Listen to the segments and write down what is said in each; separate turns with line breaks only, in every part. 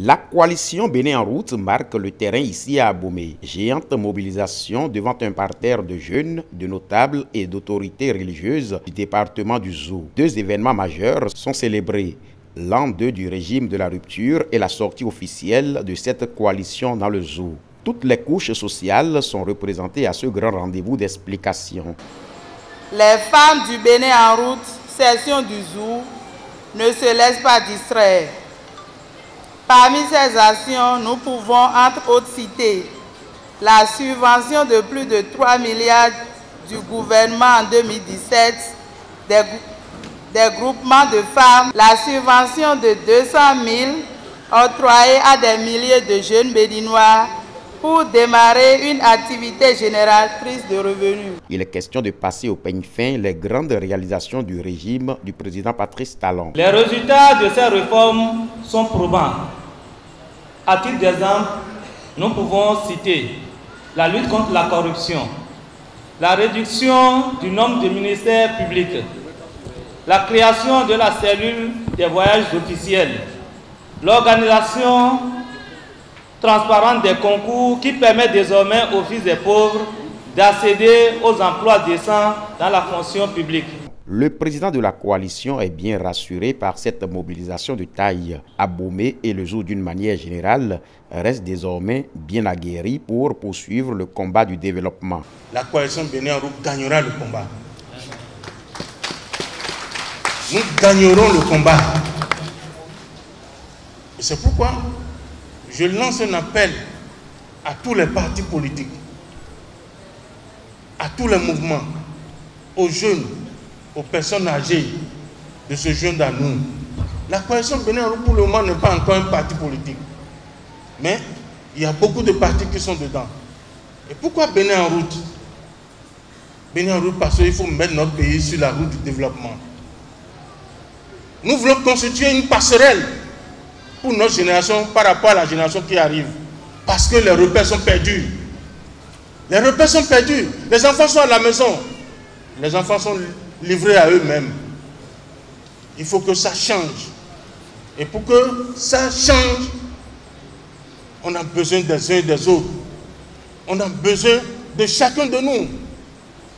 La coalition Bénin en route marque le terrain ici à Abomey. Géante mobilisation devant un parterre de jeunes, de notables et d'autorités religieuses du département du Zou. Deux événements majeurs sont célébrés. L'an 2 du régime de la rupture et la sortie officielle de cette coalition dans le Zou. Toutes les couches sociales sont représentées à ce grand rendez-vous d'explication.
Les femmes du Bénin en route, section du Zou, ne se laissent pas distraire. Parmi ces actions, nous pouvons entre autres citer la subvention de plus de 3 milliards du gouvernement en 2017 des groupements de femmes, la subvention de 200 000 octroyée à des milliers de jeunes béninois pour démarrer une activité génératrice de revenus.
Il est question de passer au peigne fin les grandes réalisations du régime du président Patrice Talon.
Les résultats de ces réformes sont probants. À titre d'exemple, nous pouvons citer la lutte contre la corruption, la réduction du nombre de ministères publics, la création de la cellule des voyages officiels, l'organisation transparente des concours qui permet désormais aux fils des pauvres d'accéder aux emplois décents dans la fonction publique.
Le président de la coalition est bien rassuré par cette mobilisation de taille. Abomey et le Zou d'une manière générale restent désormais bien aguerris pour poursuivre le combat du développement.
La coalition Bénin en route gagnera le combat. Nous gagnerons le combat. Et c'est pourquoi je lance un appel à tous les partis politiques, à tous les mouvements, aux jeunes, aux personnes âgées de se joindre à nous. La coalition Bénin en route pour le moment n'est pas encore un parti politique. Mais il y a beaucoup de partis qui sont dedans. Et pourquoi Bénin en route? Bénin en route parce qu'il faut mettre notre pays sur la route du développement. Nous voulons constituer une passerelle pour notre génération par rapport à la génération qui arrive. Parce que les repères sont perdus. Les repères sont perdus. Les enfants sont à la maison. Les enfants sont livrés à eux-mêmes. Il faut que ça change. Et pour que ça change, on a besoin des uns et des autres. On a besoin de chacun de nous.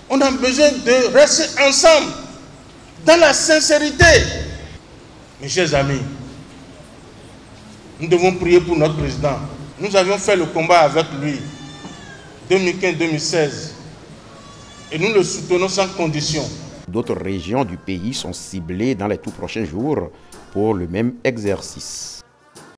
On a besoin de rester ensemble, dans la sincérité. Mes chers amis, nous devons prier pour notre président. Nous avions fait le combat avec lui, 2015-2016. Et nous le soutenons sans condition.
D'autres régions du pays sont ciblées dans les tout prochains jours pour le même exercice.